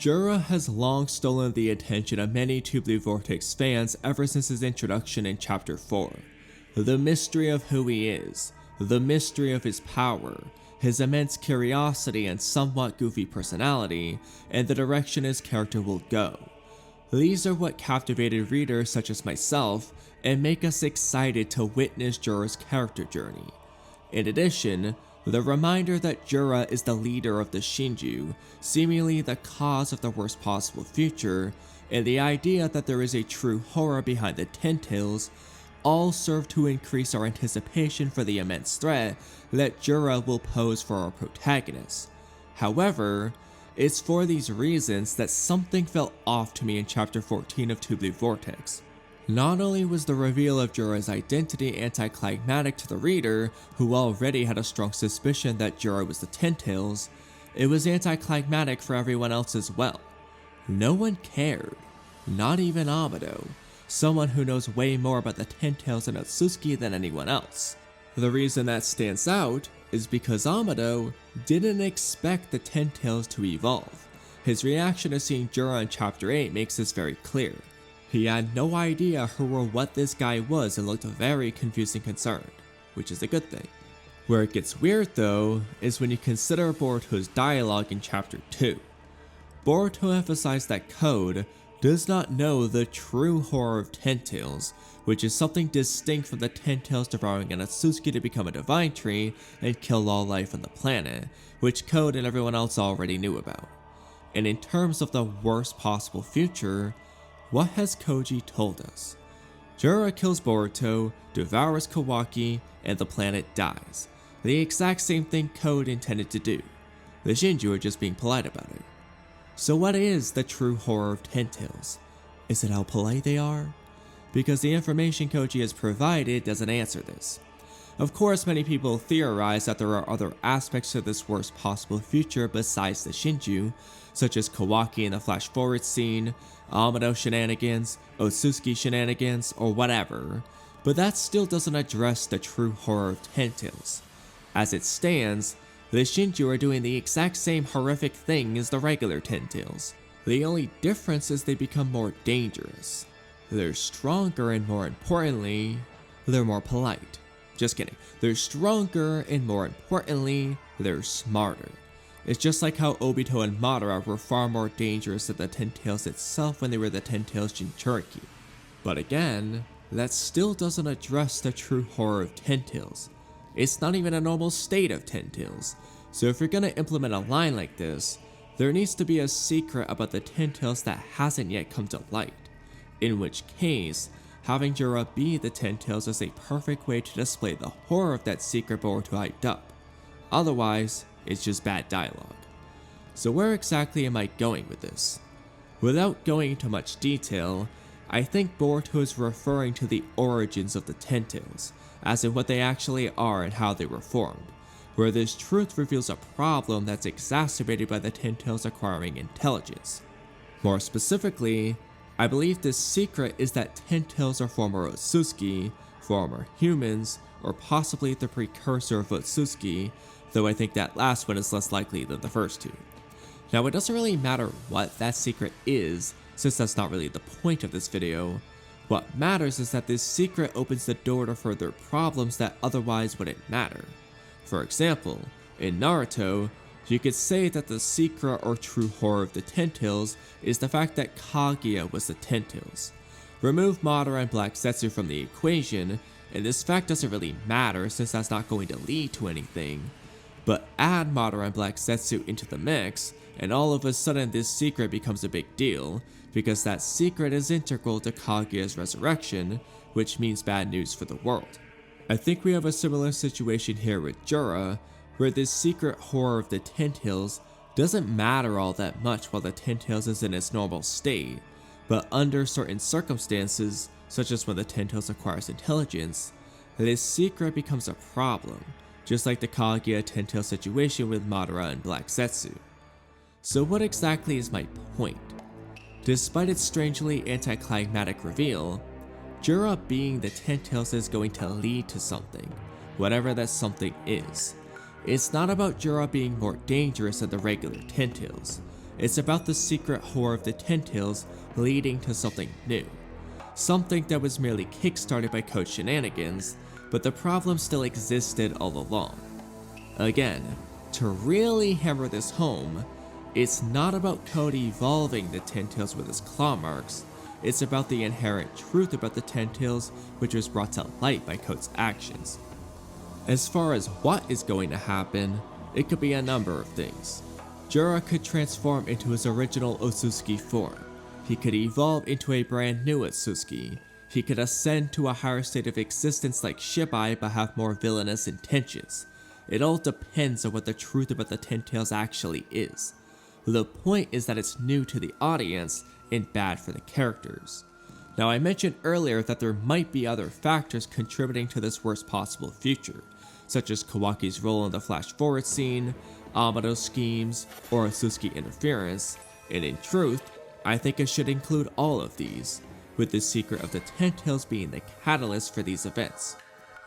Jura has long stolen the attention of many Two Blue Vortex fans ever since his introduction in Chapter 4. The mystery of who he is, the mystery of his power, his immense curiosity and somewhat goofy personality, and the direction his character will go. These are what captivated readers such as myself and make us excited to witness Jura's character journey. In addition, the reminder that Jura is the leader of the Shinju, seemingly the cause of the worst possible future, and the idea that there is a true horror behind the Ten Tails, all serve to increase our anticipation for the immense threat that Jura will pose for our protagonist. However, it's for these reasons that something felt off to me in Chapter 14 of Two Blue Vortex. Not only was the reveal of Jura's identity anticlimactic to the reader, who already had a strong suspicion that Jura was the Ten Tails, it was anticlimactic for everyone else as well. No one cared, not even Amado, someone who knows way more about the Ten Tails and Otsutsuki than anyone else. The reason that stands out is because Amado didn't expect the Ten Tails to evolve. His reaction to seeing Jura in Chapter 8 makes this very clear. He had no idea who or what this guy was and looked very confused and concerned, which is a good thing. Where it gets weird though, is when you consider Boruto's dialogue in Chapter 2. Boruto emphasized that Code does not know the true horror of Ten Tails, which is something distinct from the Ten Tails devouring an Otsutsuki to become a divine tree and kill all life on the planet, which Code and everyone else already knew about. And in terms of the worst possible future, what has Koji told us? Jura kills Boruto, devours Kawaki, and the planet dies. The exact same thing Code intended to do. The Shinju are just being polite about it. So what is the true horror of Ten Tails? Is it how polite they are? Because the information Koji has provided doesn't answer this. Of course, many people theorize that there are other aspects to this worst possible future besides the Shinju, such as Kawaki in the flash forward scene, Amado shenanigans, Otsutsuki shenanigans, or whatever, but that still doesn't address the true horror of Ten Tails. As it stands, the Shinju are doing the exact same horrific thing as the regular Ten Tails. The only difference is they become more dangerous. They're stronger and more importantly, they're more polite. Just kidding. They're stronger and more importantly, they're smarter. It's just like how Obito and Madara were far more dangerous than the Ten Tails itself when they were the Ten Tails Jinchuriki. But again, that still doesn't address the true horror of Ten Tails. It's not even a normal state of Ten Tails. So if you're gonna implement a line like this, there needs to be a secret about the Ten Tails that hasn't yet come to light. In which case, having Jura be the Ten Tails is a perfect way to display the horror of that secret Boruto hyped up. Otherwise, it's just bad dialogue. So where exactly am I going with this? Without going into much detail, I think Boruto is referring to the origins of the Ten Tails, as in what they actually are and how they were formed, where this truth reveals a problem that's exacerbated by the Ten Tails acquiring intelligence. More specifically, I believe this secret is that Ten Tails are former Otsutsuki, former humans, or possibly the precursor of Otsutsuki, though I think that last one is less likely than the first two. Now it doesn't really matter what that secret is, since that's not really the point of this video. What matters is that this secret opens the door to further problems that otherwise wouldn't matter. For example, in Naruto, you could say that the secret or true horror of the Ten Tails is the fact that Kaguya was the Ten Tails. Remove Madara and Black Zetsu from the equation, and this fact doesn't really matter since that's not going to lead to anything. But add Madara and Black Zetsu into the mix, and all of a sudden this secret becomes a big deal, because that secret is integral to Kaguya's resurrection, which means bad news for the world. I think we have a similar situation here with Jura, where this secret horror of the Ten Tails doesn't matter all that much while the Ten Tails is in its normal state, but under certain circumstances, such as when the Ten Tails acquires intelligence, this secret becomes a problem, just like the Kaguya Ten Tails situation with Madara and Black Zetsu. So what exactly is my point? Despite its strangely anticlimactic reveal, Jura being the Ten Tails is going to lead to something, whatever that something is. It's not about Jura being more dangerous than the regular Ten Tails. It's about the secret horror of the Ten-Tails leading to something new. Something that was merely kickstarted by Code's shenanigans, but the problem still existed all along. Again, to really hammer this home, it's not about Code evolving the Ten-Tails with his claw marks, it's about the inherent truth about the Ten-Tails which was brought to light by Code's actions. As far as what is going to happen, it could be a number of things. Jura could transform into his original Otsutsuki form. He could evolve into a brand new Otsutsuki. He could ascend to a higher state of existence like Shibai but have more villainous intentions. It all depends on what the truth about the Ten-Tails actually is. The point is that it's new to the audience and bad for the characters. Now, I mentioned earlier that there might be other factors contributing to this worst possible future, such as Kawaki's role in the flash forward scene, Amado's schemes, or Otsutsuki interference, and in truth, I think it should include all of these, with the secret of the Ten-Tails being the catalyst for these events.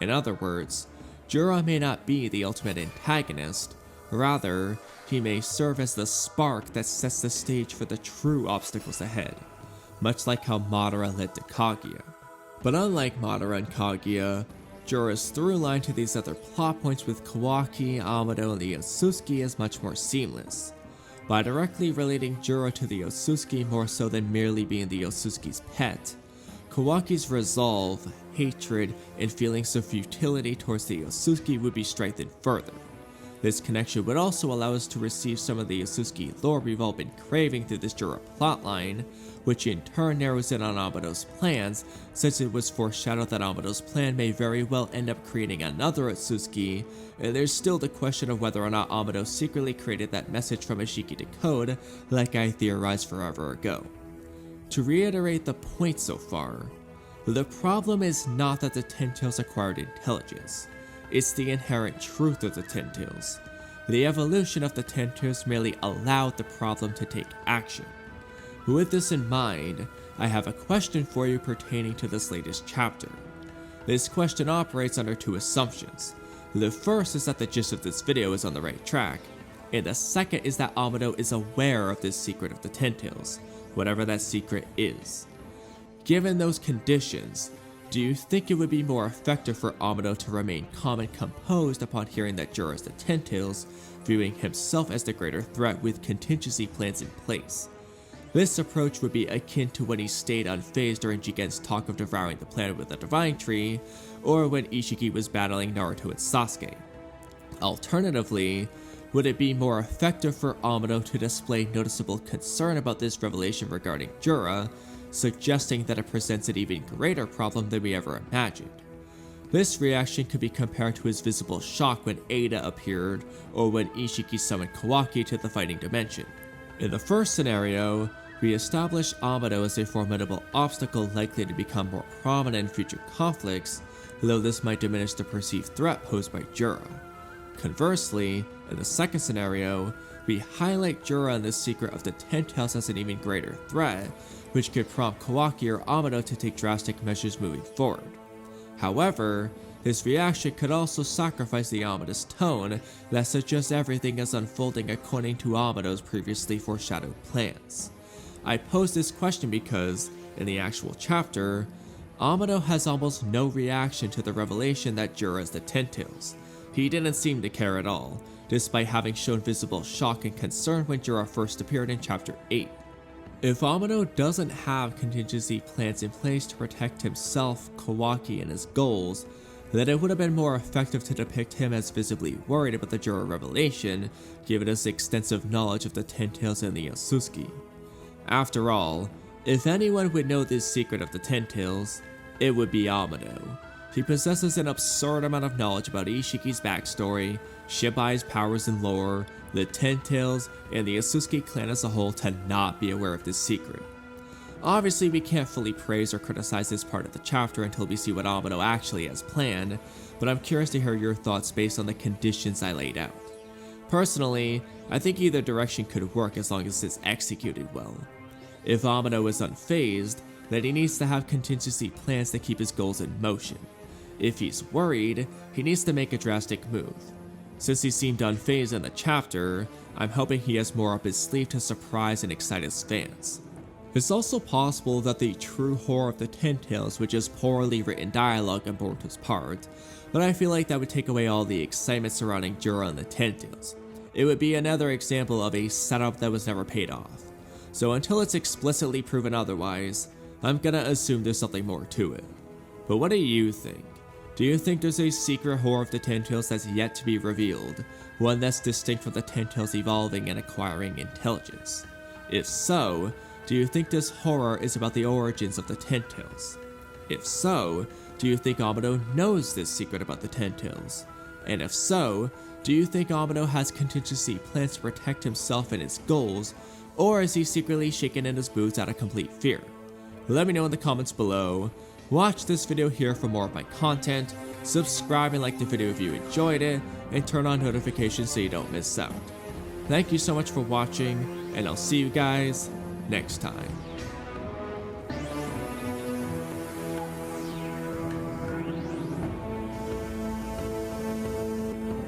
In other words, Jura may not be the ultimate antagonist, rather, he may serve as the spark that sets the stage for the true obstacles ahead, much like how Madara led to Kaguya. But unlike Madara and Kaguya, Jura's through line to these other plot points with Kawaki, Amado, and the Otsutsuki is much more seamless. By directly relating Jura to the Otsutsuki more so than merely being the Otsutsuki's pet, Kawaki's resolve, hatred, and feelings of futility towards the Otsutsuki would be strengthened further. This connection would also allow us to receive some of the Otsutsuki lore we've all been craving through this Jura plotline, which in turn narrows in on Amado's plans, since it was foreshadowed that Amado's plan may very well end up creating another Otsutsuki, and there's still the question of whether or not Amado secretly created that message from Ishiki to Code, like I theorized forever ago. To reiterate the point so far, the problem is not that the Ten-Tails acquired intelligence. It's the inherent truth of the Ten-Tails. The evolution of the Ten-Tails merely allowed the problem to take action. With this in mind, I have a question for you pertaining to this latest chapter. This question operates under two assumptions. The first is that the gist of this video is on the right track, and the second is that Amado is aware of this secret of the Ten-Tails, whatever that secret is. Given those conditions, do you think it would be more effective for Amado to remain calm and composed upon hearing that Jura is the Ten-Tails, viewing himself as the greater threat with contingency plans in place? This approach would be akin to when he stayed unfazed during Jigen's talk of devouring the planet with the Divine Tree, or when Ishiki was battling Naruto and Sasuke. Alternatively, would it be more effective for Amado to display noticeable concern about this revelation regarding Jura, suggesting that it presents an even greater problem than we ever imagined? This reaction could be compared to his visible shock when Ada appeared, or when Ishiki summoned Kawaki to the fighting dimension. In the first scenario, we establish Amado as a formidable obstacle likely to become more prominent in future conflicts, though this might diminish the perceived threat posed by Jura. Conversely, in the second scenario, we highlight Jura and the secret of the Ten-Tails as an even greater threat, which could prompt Kawaki or Amado to take drastic measures moving forward. However, his reaction could also sacrifice the ominous tone that suggests everything is unfolding according to Amado's previously foreshadowed plans. I pose this question because, in the actual chapter, Amado has almost no reaction to the revelation that Jura is the Ten-Tails. He didn't seem to care at all, despite having shown visible shock and concern when Jura first appeared in Chapter 8. If Amado doesn't have contingency plans in place to protect himself, Kawaki, and his goals, then it would have been more effective to depict him as visibly worried about the Jura revelation, given his extensive knowledge of the Ten-Tails and the Otsutsuki. After all, if anyone would know this secret of the Ten-Tails, it would be Amado. He possesses an absurd amount of knowledge about Ishiki's backstory, Shibai's powers and lore, the Ten-Tails, and the Otsutsuki clan as a whole to not be aware of this secret. Obviously, we can't fully praise or criticize this part of the chapter until we see what Amado actually has planned, but I'm curious to hear your thoughts based on the conditions I laid out. Personally, I think either direction could work as long as it's executed well. If Amado is unfazed, then he needs to have contingency plans to keep his goals in motion. If he's worried, he needs to make a drastic move. Since he seemed unfazed in the chapter, I'm hoping he has more up his sleeve to surprise and excite his fans. It's also possible that the true horror of the Ten Tails was just poorly written dialogue on Boruto's part, but I feel like that would take away all the excitement surrounding Jura and the Ten Tails. It would be another example of a setup that was never paid off. So until it's explicitly proven otherwise, I'm gonna assume there's something more to it. But what do you think? Do you think there's a secret horror of the Ten Tails that's yet to be revealed, one that's distinct from the Ten Tails evolving and acquiring intelligence? If so, do you think this horror is about the origins of the Ten Tails? If so, do you think Amado knows this secret about the Ten Tails? And if so, do you think Amado has contingency plans to protect himself and his goals, or is he secretly shaking in his boots out of complete fear? Let me know in the comments below. Watch this video here for more of my content, subscribe and like the video if you enjoyed it, and turn on notifications so you don't miss out. Thank you so much for watching, and I'll see you guys next time.